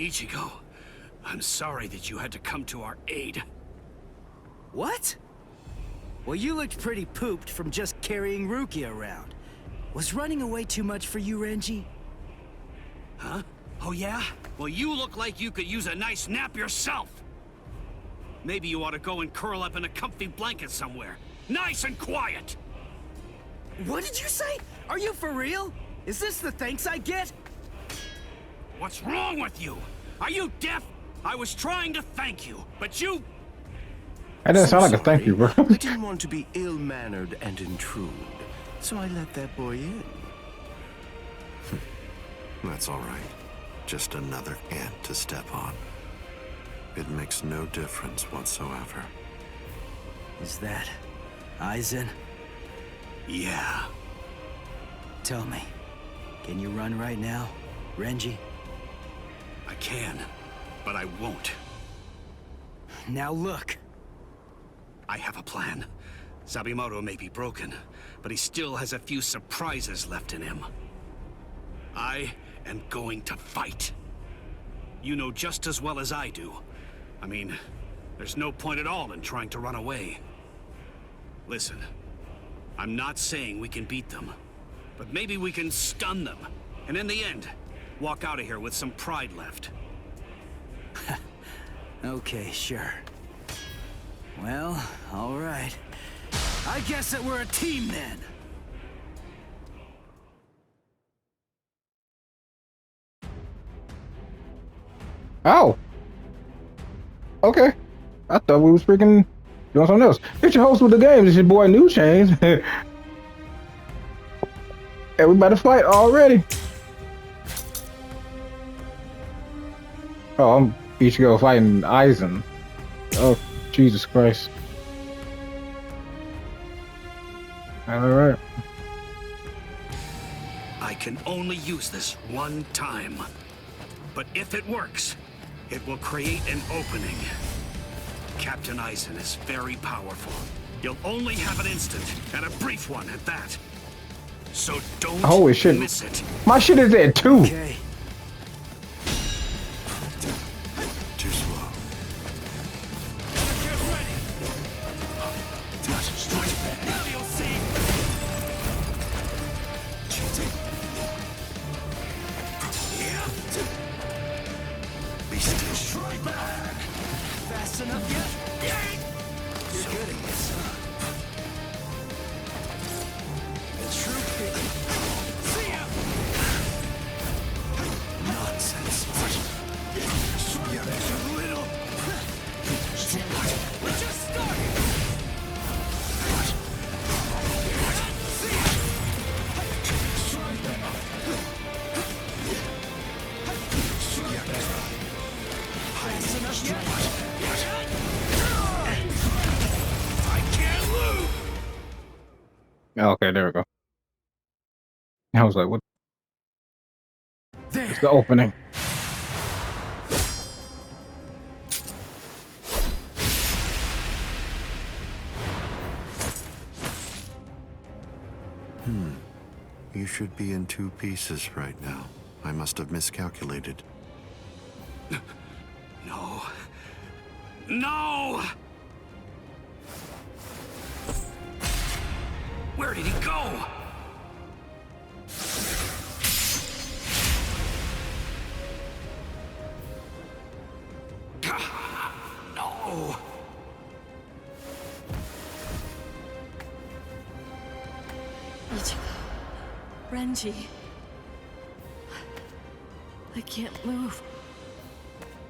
Ichigo, I'm sorry that you had to come to our aid. What? Well, you looked pretty pooped from just carrying Rukia around. Was running away too much for you, Renji? Huh? Oh yeah? Well, you look like you could use a nice nap yourself. Maybe you ought to go and curl up in a comfy blanket somewhere. Nice and quiet! What did you say? Are you for real? Is this the thanks I get? What's wrong with you? Are you deaf? I was trying to thank you, but you... That doesn't sound like a thank you, bro. I didn't want to be ill-mannered and intrude, so I let that boy in. That's all right. Just another ant to step on. It makes no difference whatsoever. Is that Aizen? Yeah. Tell me, can you run right now, Renji? I can, but I won't. Now look. I have a plan. Sabimoto may be broken, but he still has a few surprises left in him. I am going to fight. You know just as well as I do. I mean, there's no point at all in trying to run away. Listen, I'm not saying we can beat them, but maybe we can stun them, and in the end, walk out of here with some pride left. Okay, sure. Well, all right. I guess that we're a team then. Oh. Okay. I thought we was freaking doing something else. It's your host with the games. It's your boy New Chains. And we about to fight already. Oh, I'm Ichigo fighting Aizen. Oh, Jesus Christ. Alright. I can only use this one time. But if it works, it will create an opening. Captain Aizen is very powerful. You'll only have an instant, and a brief one at that. So don't Holy shit. miss it. My shit is at 2. Okay. Too slow. Be still. Fast enough yet? You're good at this, huh? The true pity. See ya! Nonsense. You little... We just started! See ya! Fast enough yet? Okay, there we go. I was like, what? There. It's the opening. You should be in 2 pieces right now. I must have miscalculated. No. No! Where did he go? No! Ichigo. Renji. I can't move.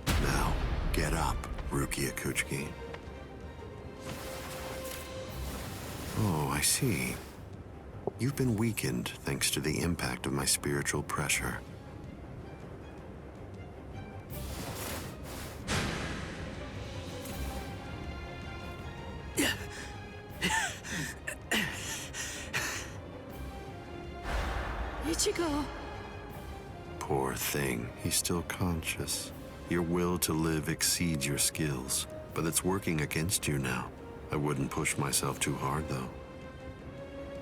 Now, get up, Rukia Kuchiki. Oh, I see. You've been weakened thanks to the impact of my spiritual pressure. Ichigo. Poor thing, he's still conscious. Your will to live exceeds your skills, but it's working against you now. I wouldn't push myself too hard, though.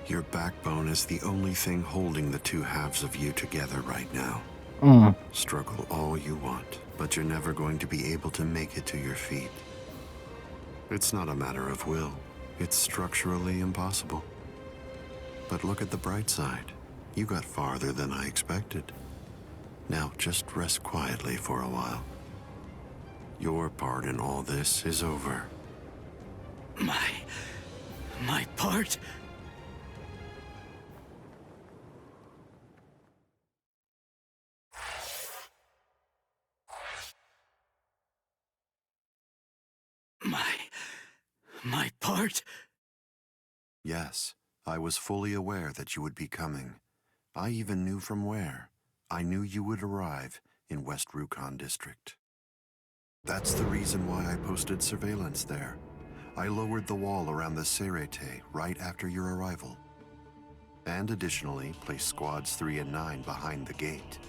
Your backbone is the only thing holding the 2 halves of you together right now. Mm. Struggle all you want, but you're never going to be able to make it to your feet. It's not a matter of will. It's structurally impossible. But look at the bright side. You got farther than I expected. Now just rest quietly for a while. Your part in all this is over. My part? My part? Yes, I was fully aware that you would be coming. I even knew from where. I knew you would arrive in West Rukon District. That's the reason why I posted surveillance there. I lowered the wall around the Serete right after your arrival. And additionally, placed squads 3 and 9 behind the gate.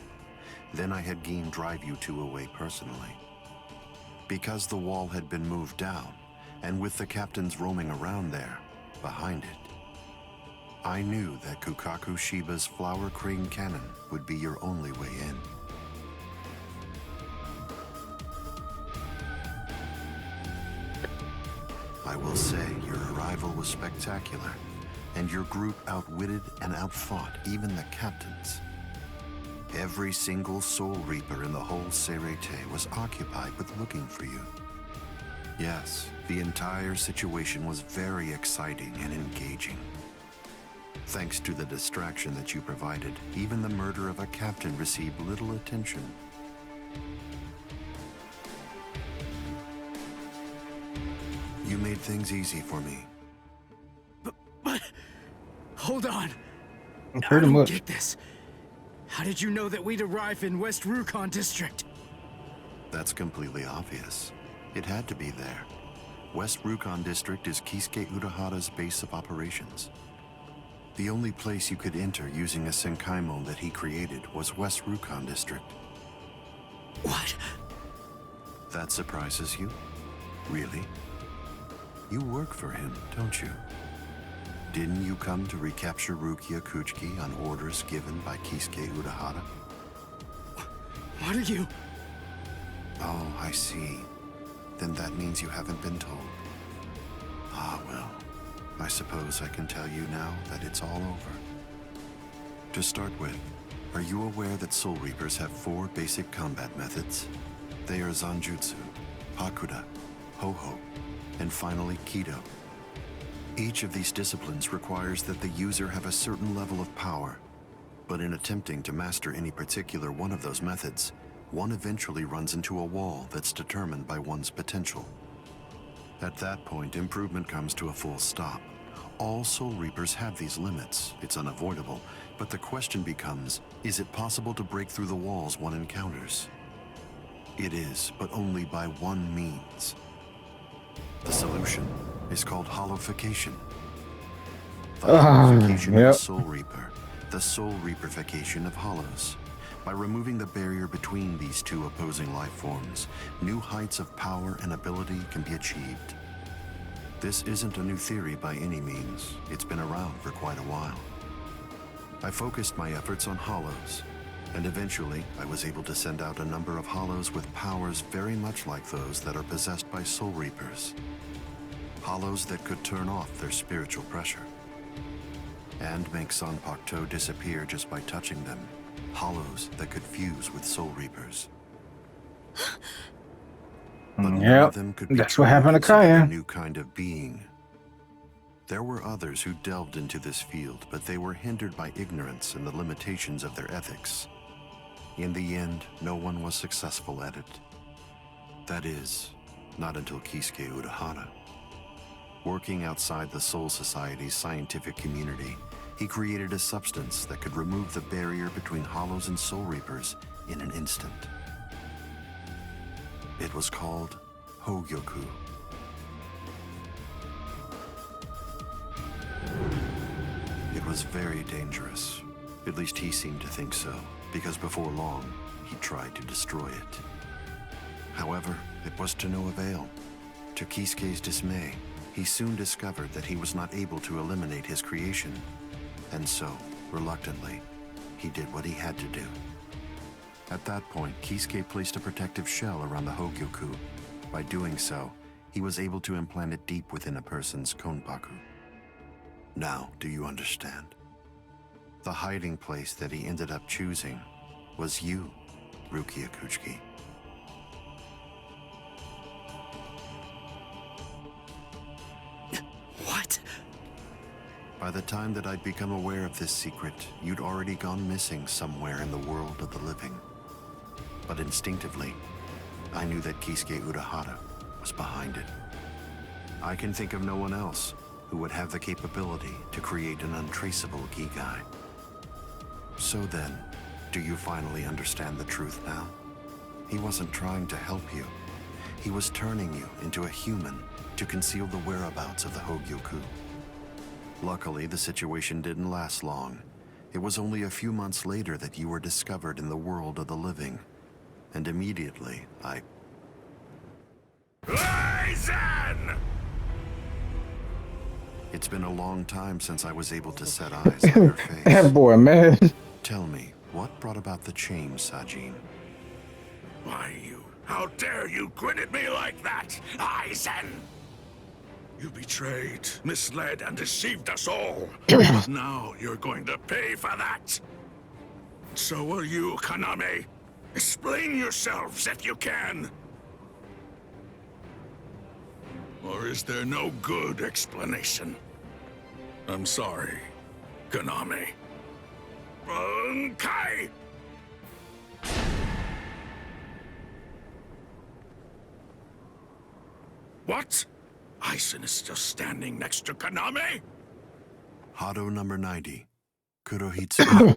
Then I had Geen drive you two away personally. Because the wall had been moved down, and with the captains roaming around there, behind it, I knew that Kukaku Shiba's Flower Crane Cannon would be your only way in. I will say your arrival was spectacular, and your group outwitted and outfought even the captains. Every single Soul Reaper in the whole Serete was occupied with looking for you. Yes, the entire situation was very exciting and engaging. Thanks to the distraction that you provided, even the murder of a captain received little attention. You made things easy for me. But hold on. I Pretty don't much. get this. How did you know that we'd arrive in West Rukon District? That's completely obvious. It had to be there. West Rukon District is Kisuke Urahara's base of operations. The only place you could enter using a Senkaimon that he created was West Rukon District. What? That surprises you? Really? You work for him, don't you? Didn't you come to recapture Rukia Kuchiki on orders given by Kisuke Urahara? What are you? Oh, I see. Then that means you haven't been told. Ah, well. I suppose I can tell you now that it's all over. To start with, are you aware that Soul Reapers have 4 basic combat methods? They are Zanjutsu, Hakuda, Ho-Ho, and finally Kido. Each of these disciplines requires that the user have a certain level of power, but in attempting to master any particular one of those methods, one eventually runs into a wall that's determined by one's potential. At that point, improvement comes to a full stop. All Soul Reapers have these limits. It's unavoidable, but the question becomes, is it possible to break through the walls one encounters? It is, but only by one means. The solution is called hollowification. The hollowification of yep. a Soul Reaper, the Soul Reaperification of hollows. By removing the barrier between these two opposing life forms, new heights of power and ability can be achieved. This isn't a new theory by any means. It's been around for quite a while. I focused my efforts on hollows, and eventually I was able to send out a number of hollows with powers very much like those that are possessed by Soul Reapers. Hollows that could turn off their spiritual pressure and make Sanpokto disappear just by touching them. Hollows that could fuse with Soul Reapers. But none Yep, of them could be that's what truly happened to considered a Kyan. new kind of being. There were others who delved into this field, but they were hindered by ignorance and the limitations of their ethics. In the end, no one was successful at it. That is, not until Kisuke Urahara. Working outside the Soul Society's scientific community, he created a substance that could remove the barrier between Hollows and Soul Reapers in an instant. It was called Hogyoku. It was very dangerous. At least he seemed to think so, because before long, he tried to destroy it. However, it was to no avail. To Kisuke's dismay, he soon discovered that he was not able to eliminate his creation. And so, reluctantly, he did what he had to do. At that point, Kisuke placed a protective shell around the Hogyoku. By doing so, he was able to implant it deep within a person's konpaku. Now, do you understand? The hiding place that he ended up choosing was you, Rukia Kuchiki. What? By the time that I'd become aware of this secret, you'd already gone missing somewhere in the world of the living. But instinctively, I knew that Kisuke Urahara was behind it. I can think of no one else who would have the capability to create an untraceable Gigai. So then, do you finally understand the truth now? He wasn't trying to help you. He was turning you into a human to conceal the whereabouts of the Hogyoku. Luckily, the situation didn't last long. It was only a few months later that you were discovered in the world of the living. And immediately, Aizen! It's been a long time since I was able to set eyes on your face. That boy, man. Tell me, what brought about the change, Sajin? Why, you? How dare you grin at me like that, Aizen? You betrayed, misled, and deceived us all. But now you're going to pay for that. So will you, Kaname. Explain yourselves if you can. Or is there no good explanation? I'm sorry, Kaname. Kai! What? Aizen is still standing next to Kaname? Hado number 90, Kurohitsu.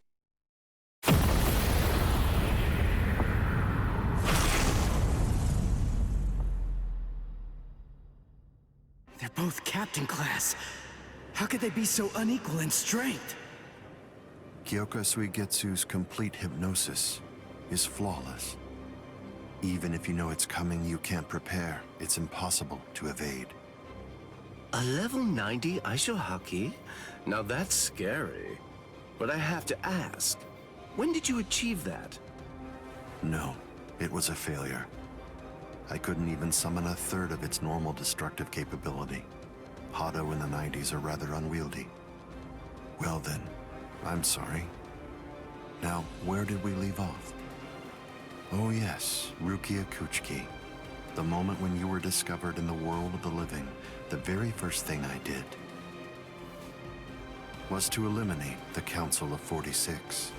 They're both captain class. How could they be so unequal in strength? Kyoka Suigetsu's complete hypnosis is flawless. Even if you know it's coming, you can't prepare. It's impossible to evade. A level 90 Aisho Haki? Now that's scary. But I have to ask, when did you achieve that? No, it was a failure. I couldn't even summon a third of its normal destructive capability. Hado in the 90s are rather unwieldy. Well then, I'm sorry. Now, where did we leave off? Oh yes, Rukia Kuchiki. The moment when you were discovered in the world of the living, the very first thing I did was to eliminate the Council of 46.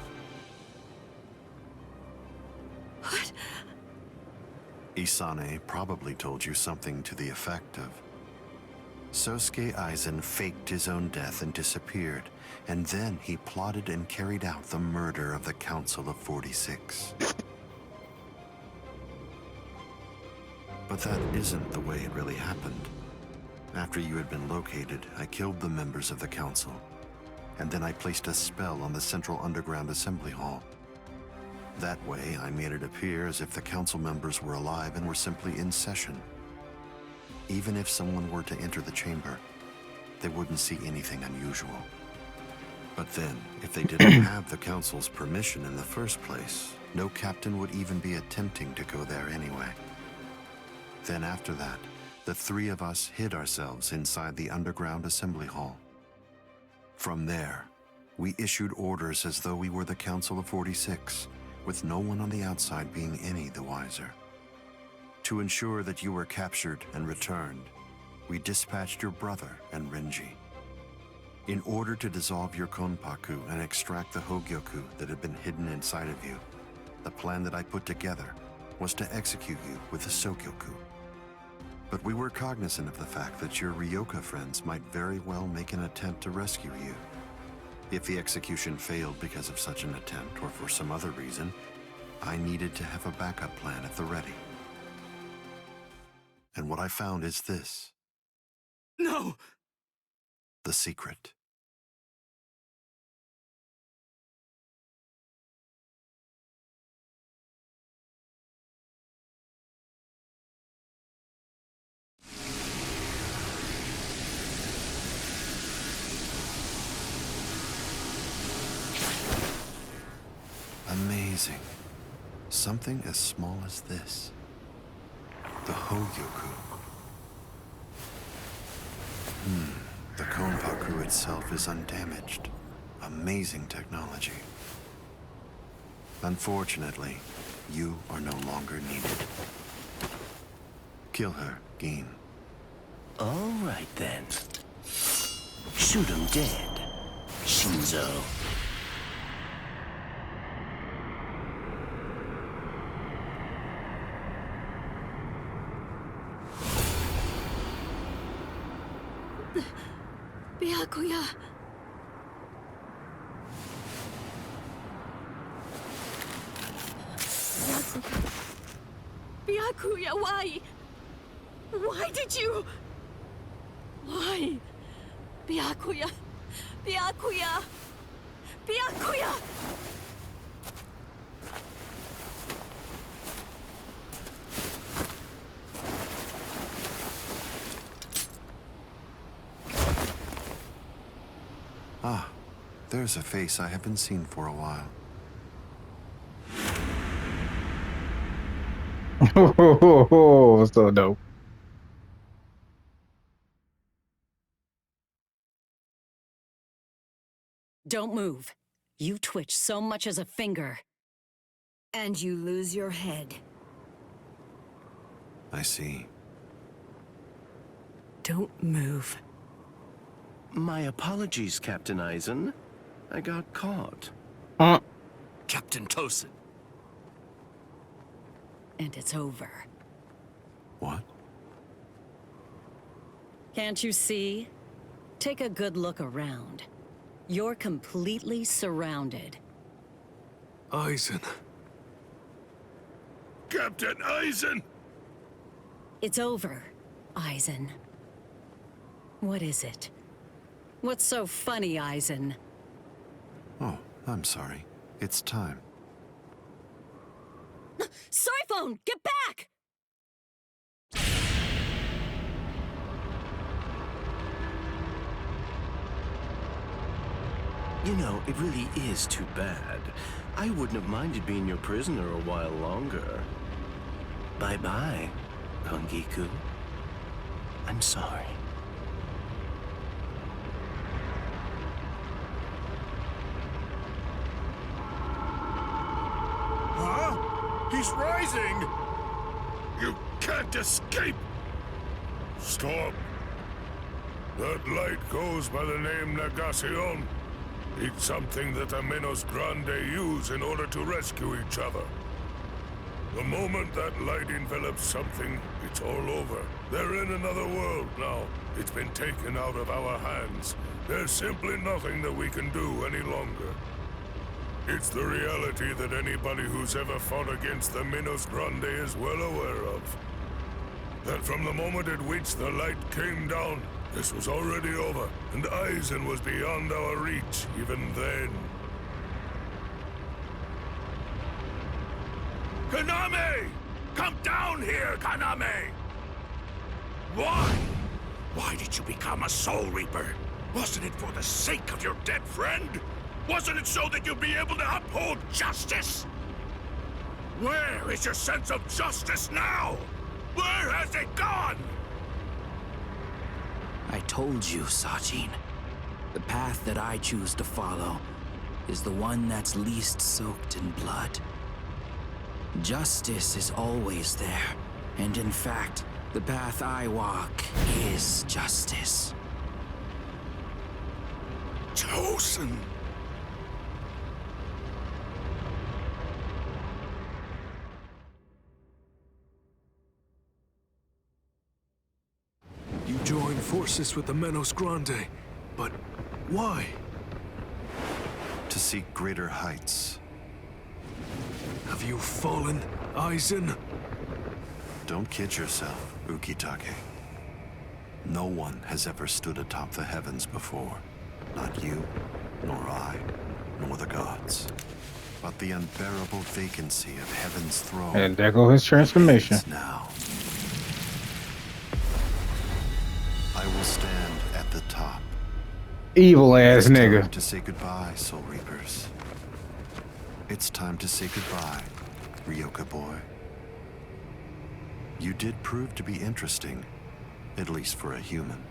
What? Isane probably told you something to the effect of, Sosuke Aizen faked his own death and disappeared, and then he plotted and carried out the murder of the Council of 46. But that isn't the way it really happened. After you had been located, I killed the members of the Council, and then I placed a spell on the Central Underground Assembly Hall. That way, I made it appear as if the Council members were alive and were simply in session. Even if someone were to enter the chamber, they wouldn't see anything unusual. But then, if they didn't have the Council's permission in the first place, no captain would even be attempting to go there anyway. Then after that, the three of us hid ourselves inside the underground assembly hall. From there, we issued orders as though we were the Council of 46, with no one on the outside being any the wiser. To ensure that you were captured and returned, we dispatched your brother and Renji. In order to dissolve your konpaku and extract the Hogyoku that had been hidden inside of you, the plan that I put together was to execute you with the Sokyoku. But we were cognizant of the fact that your Ryoka friends might very well make an attempt to rescue you. If the execution failed because of such an attempt or for some other reason, I needed to have a backup plan at the ready. And what I found is this. No! The secret. Amazing. Something as small as this. The Hogyoku. The Konpaku itself is undamaged. Amazing technology. Unfortunately, you are no longer needed. Kill her, Gin. All right then. Shoot him dead, Shinzo. Byakuya. Byakuya, why? Why did you? Why? Byakuya. Byakuya. Byakuya. Ah, there's a face I haven't seen for a while. So dope. Don't move. You twitch so much as a finger. And you lose your head. I see. Don't move. My apologies, Captain Aizen. I got caught. Captain Tosin. And it's over. What? Can't you see? Take a good look around. You're completely surrounded. Aizen. Captain Aizen! It's over, Aizen. What is it? What's so funny, Aizen? Oh, I'm sorry. It's time. Scyphone, get back! You know, it really is too bad. I wouldn't have minded being your prisoner a while longer. Bye-bye, Kongiku. I'm sorry. Huh? He's rising! You can't escape! Stop. That light goes by the name Negacion. It's something that the Menos Grande use in order to rescue each other. The moment that light envelops something, it's all over. They're in another world now. It's been taken out of our hands. There's simply nothing that we can do any longer. It's the reality that anybody who's ever fought against the Menos Grande is well aware of. That from the moment at which the light came down, this was already over, and Aizen was beyond our reach even then. Kaname! Come down here, Kaname! Why? Why did you become a Soul Reaper? Wasn't it for the sake of your dead friend? Wasn't it so that you'd be able to uphold justice? Where is your sense of justice now? Where has it gone? I told you, Sajin. The path that I choose to follow is the one that's least soaked in blood. Justice is always there, and in fact, the path I walk is justice. Tosin! You joined forces with the Menos Grande, but why? To seek greater heights. Have you fallen, Aizen? Don't kid yourself, Ukitake. No one has ever stood atop the heavens before. Not you, nor I, nor the gods. But the unbearable vacancy of heaven's throne. And there goes his transformation. It's now. I will stand at the top. Evil ass It's nigga. time to say goodbye, Soul Reapers. It's time to say goodbye Ryoka boy. You did prove to be interesting, at least for a human.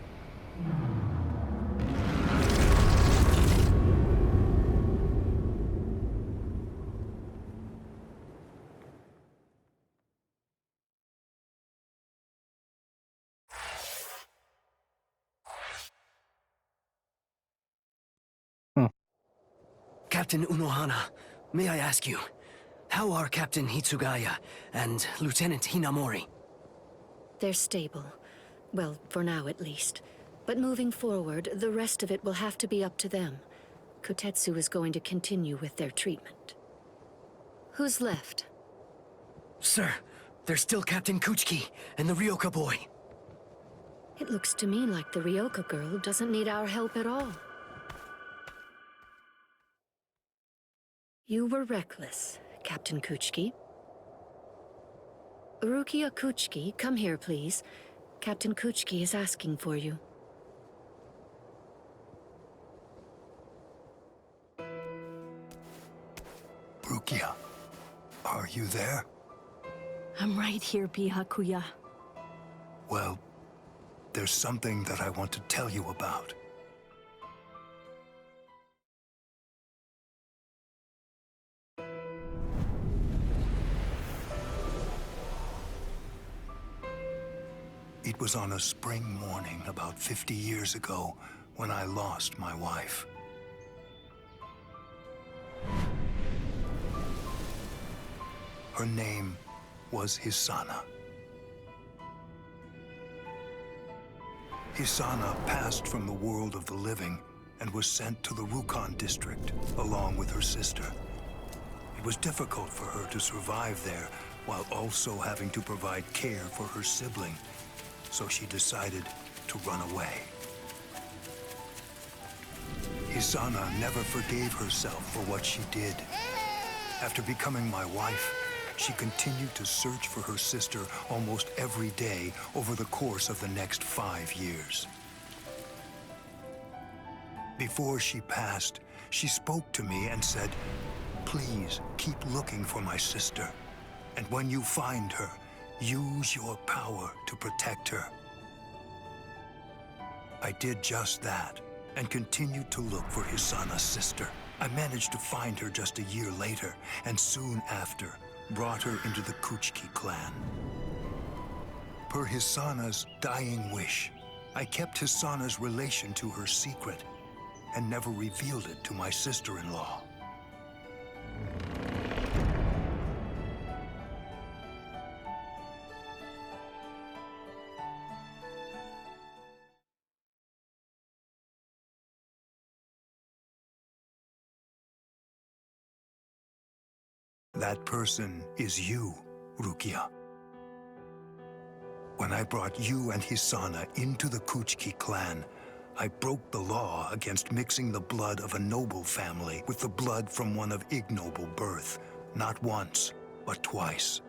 Captain Unohana, may I ask you, how are Captain Hitsugaya and Lieutenant Hinamori? They're stable. Well, for now at least. But moving forward, the rest of it will have to be up to them. Kotetsu is going to continue with their treatment. Who's left? Sir, there's still Captain Kuchiki and the Ryoka boy. It looks to me like the Ryoka girl doesn't need our help at all. You were reckless, Captain Kuchiki. Rukia Kuchiki, come here, please. Captain Kuchiki is asking for you. Rukia, are you there? I'm right here, Byakuya. Well, there's something that I want to tell you about. It was on a spring morning about 50 years ago when I lost my wife. Her name was Hisana. Hisana passed from the world of the living and was sent to the Rukon district along with her sister. It was difficult for her to survive there while also having to provide care for her sibling, so she decided to run away. Hisana never forgave herself for what she did. After becoming my wife, she continued to search for her sister almost every day over the course of the next 5 years. Before she passed, she spoke to me and said, "Please keep looking for my sister, and when you find her, use your power to protect her." I did just that, and continued to look for Hisana's sister. I managed to find her just a year later, and soon after, brought her into the Kuchiki clan. Per Hisana's dying wish, I kept Hisana's relation to her secret, and never revealed it to my sister-in-law. That person is you, Rukia. When I brought you and Hisana into the Kuchiki clan, I broke the law against mixing the blood of a noble family with the blood from one of ignoble birth, not once, but twice.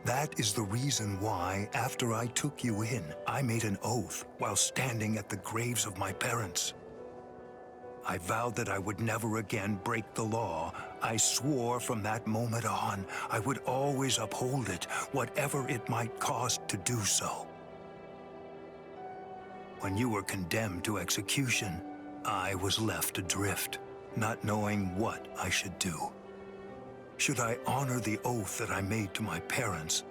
That is the reason why, after I took you in, I made an oath while standing at the graves of my parents. I vowed that I would never again break the law. I swore from that moment on, I would always uphold it, whatever it might cost to do so. When you were condemned to execution, I was left adrift, not knowing what I should do. Should I honor the oath that I made to my parents,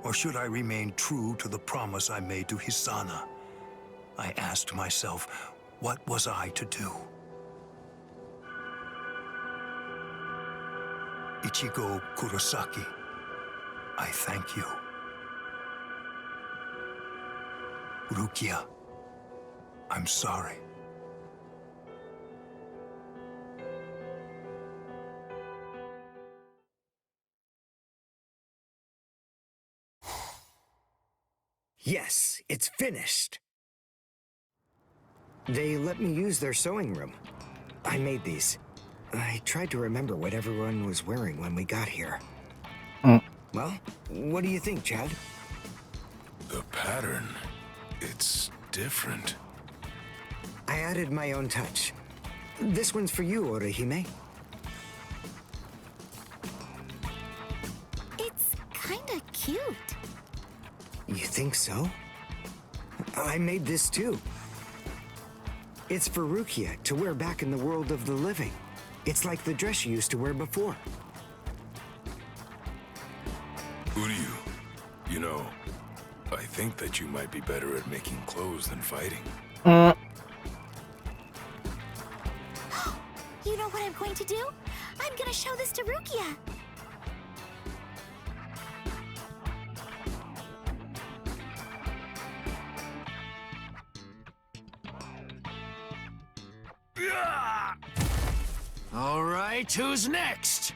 or should I remain true to the promise I made to Hisana? I asked myself, what was I to do? Ichigo Kurosaki, I thank you. Rukia, I'm sorry. Yes, it's finished. They let me use their sewing room. I made these. I tried to remember what everyone was wearing when we got here. Well, what do you think, Chad? The pattern, it's different. I added my own touch. This one's for you, Orihime. think so. I made this too. It's for Rukia to wear back in the world of the living. It's like the dress she used to wear before. Uryu, you know, I think that you might be better at making clothes than fighting. You know what I'm going to do? I'm gonna show this to Rukia. All right, who's next?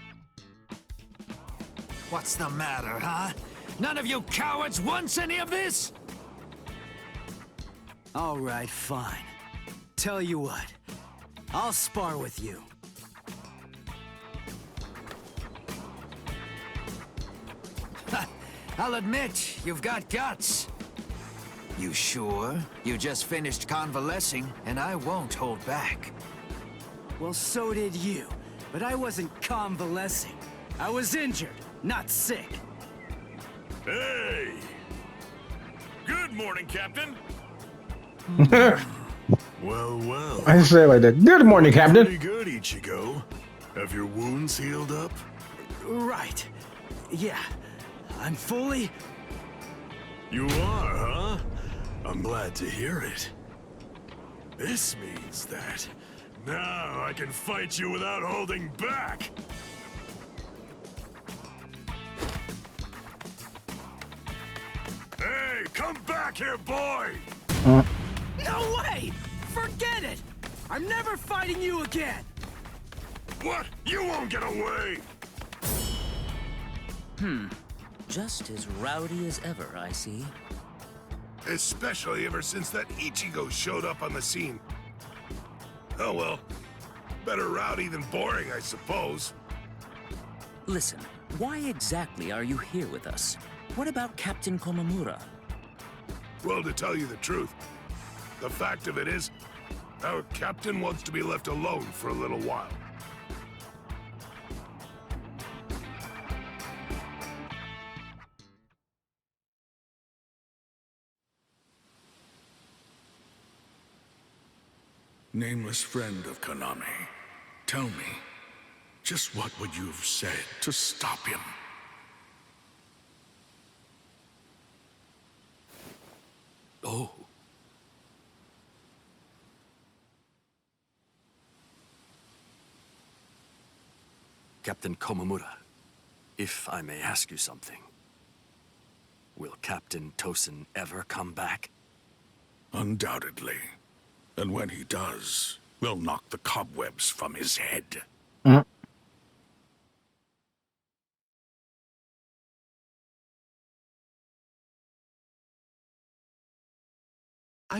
What's the matter, huh? None of you cowards wants any of this? All right, fine. Tell you what, I'll spar with you. I'll admit, you've got guts. You sure? You just finished convalescing, and I won't hold back. Well, so did you. But I wasn't convalescing. I was injured, not sick. Hey! Good morning, Captain. Well. I say it like that. Good morning, Captain. Pretty good, Ichigo. Have your wounds healed up? Right. Yeah. I'm fully... You are, huh? I'm glad to hear it. This means that now I can fight you without holding back. Hey, come back here, boy! No way! Forget it! I'm never fighting you again! What? You won't get away! Just as rowdy as ever, I see. Especially ever since that Ichigo showed up on the scene. Oh well. Better rowdy than boring, I suppose. Listen, why exactly are you here with us? What about Captain Komamura? Well, to tell you the truth, the fact of it is, our captain wants to be left alone for a little while. Nameless friend of Konami, tell me, just what would you have said to stop him? Oh. Captain Komamura, if I may ask you something. Will Captain Tosin ever come back? Undoubtedly. And when he does, we'll knock the cobwebs from his head. I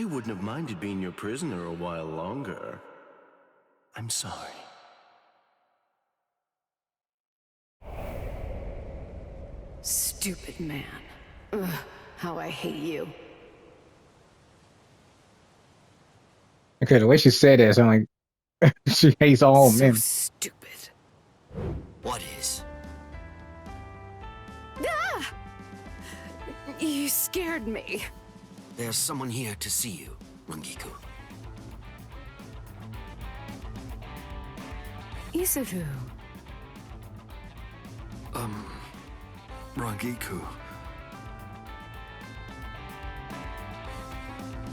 wouldn't have minded being your prisoner a while longer. I'm sorry. Stupid man. Ugh, how I hate you. Okay, the way she said that, I'm like, she hates all men. Stupid. What is? Ah! You scared me. There's someone here to see you, Rangiku. Isuru. Rangiku.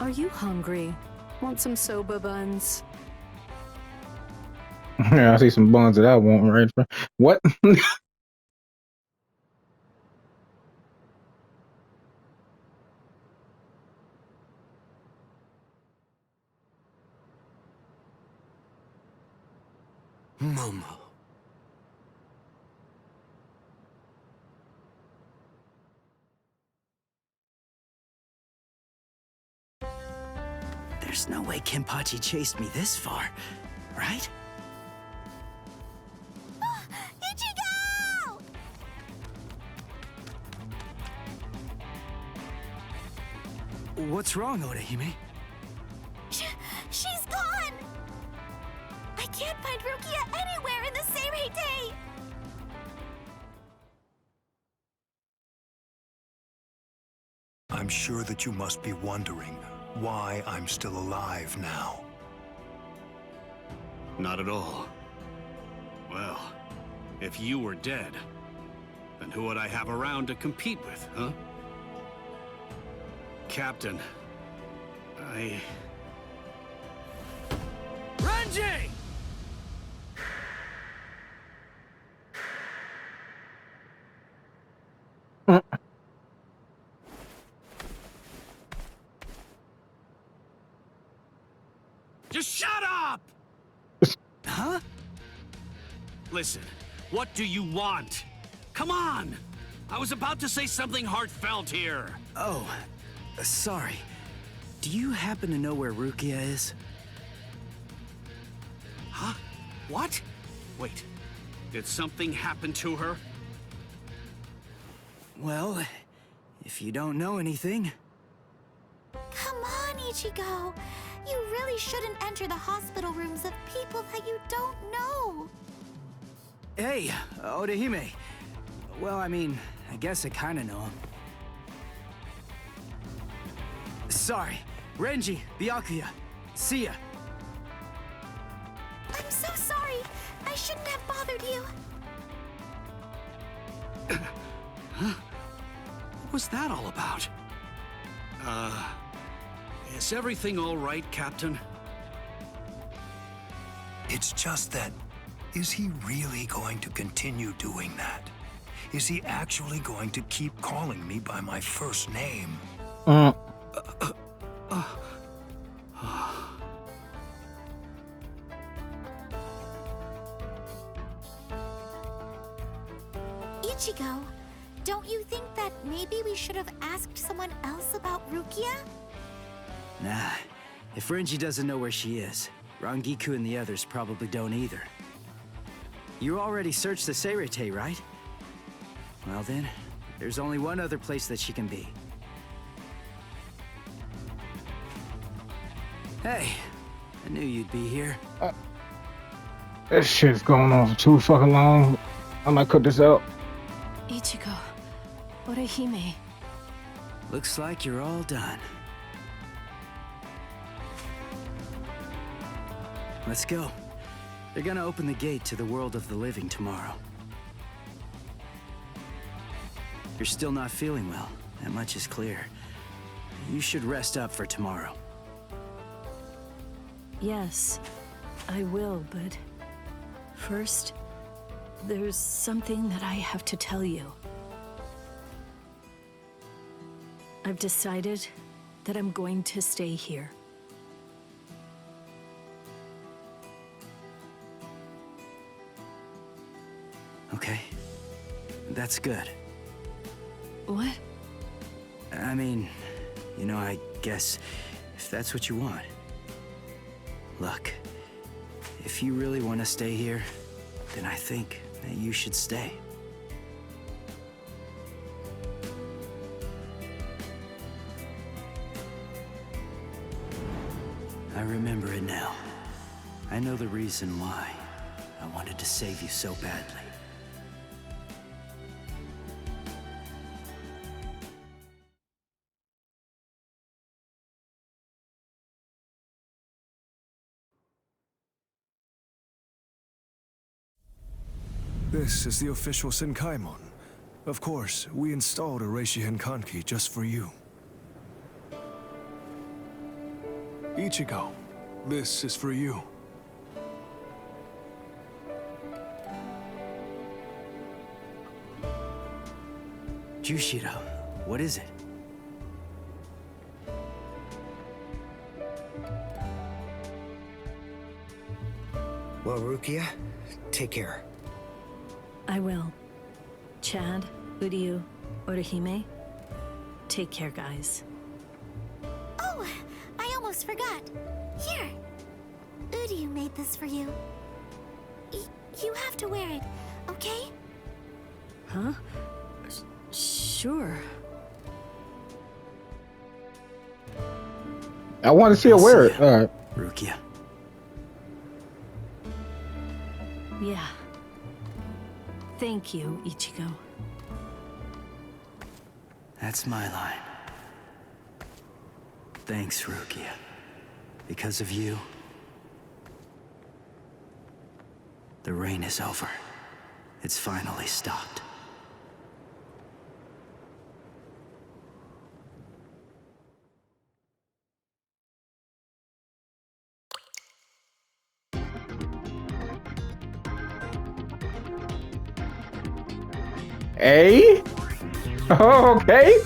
Are you hungry? Want some soba buns? Yeah, I see some buns that I want right. What? Momo. There's no way Kenpachi chased me this far, right? Ichigo! What's wrong, Orihime? She's gone! I can't find Rukia anywhere in the Seirei. I'm I'm sure that you must be wondering why I'm still alive now. Not at all. Well, if you were dead, then who would I have around to compete with, huh? Captain, Renji! Just shut up! Huh? Listen, what do you want? Come on! I was about to say something heartfelt here. Oh, sorry. Do you happen to know where Rukia is? Huh? What? Wait, did something happen to her? Well, if you don't know anything... Come on, Ichigo. You really shouldn't enter the hospital rooms of people that you don't know. Hey, Odahime. Well, I mean, I guess I kinda know him. Sorry. Renji, Byakuya. See ya. I'm so sorry. I shouldn't have bothered you. What was that all about? Is everything all right, Captain? It's just that, is he really going to continue doing that? Is he actually going to keep calling me by my first name? Ichigo, don't you think that maybe we should have asked someone else about Rukia? Nah, if Renji doesn't know where she is, Rangiku and the others probably don't either. You already searched the Seirete, right? Well then, there's only one other place that she can be. Hey, I knew you'd be here. This shit's going on for too fucking long. I might cut this out. Ichigo, Orihime. Looks like you're all done. Let's go. They're gonna open the gate to the world of the living tomorrow. You're still not feeling well. That much is clear. You should rest up for tomorrow. Yes, I will, but first, there's something that I have to tell you. I've decided that I'm going to stay here. Okay. That's good. What? I mean, you know, I guess if that's what you want. Look, if you really want to stay here, then I think that you should stay. I remember it now. I know the reason why I wanted to save you so badly. This is the official Senkaimon. Of course, we installed a Reishihen Kanki just for you. Ichigo, this is for you. Jushiro, what is it? Well, Rukia, take care. I will. Chad, Uryu, Orihime, take care, guys. Oh, I almost forgot. Here. Uryu made this for you. You have to wear it, okay? Huh? Sure. I want to see her wear it. All right. Rukia. Yeah. Thank you, Ichigo. That's my line. Thanks, Rukia. Because of you, the rain is over. It's finally stopped. Hey? Okay.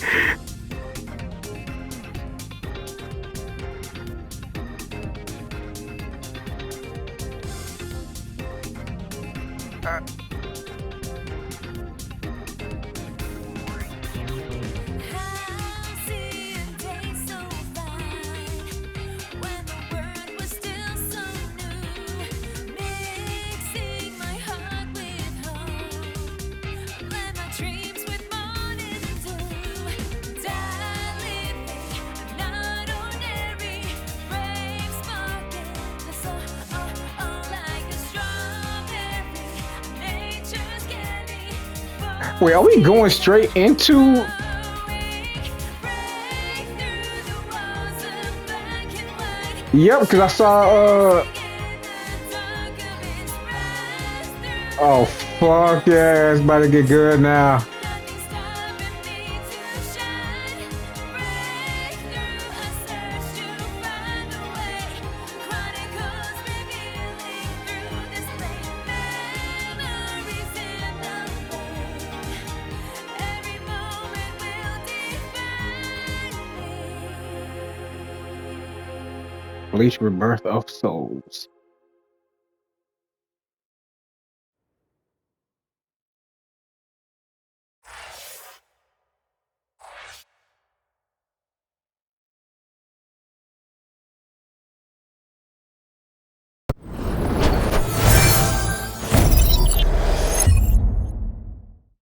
Wait, are we going straight into? Yep, because I saw. Oh fuck yeah, it's about to get good now. Bleach Rebirth of Souls.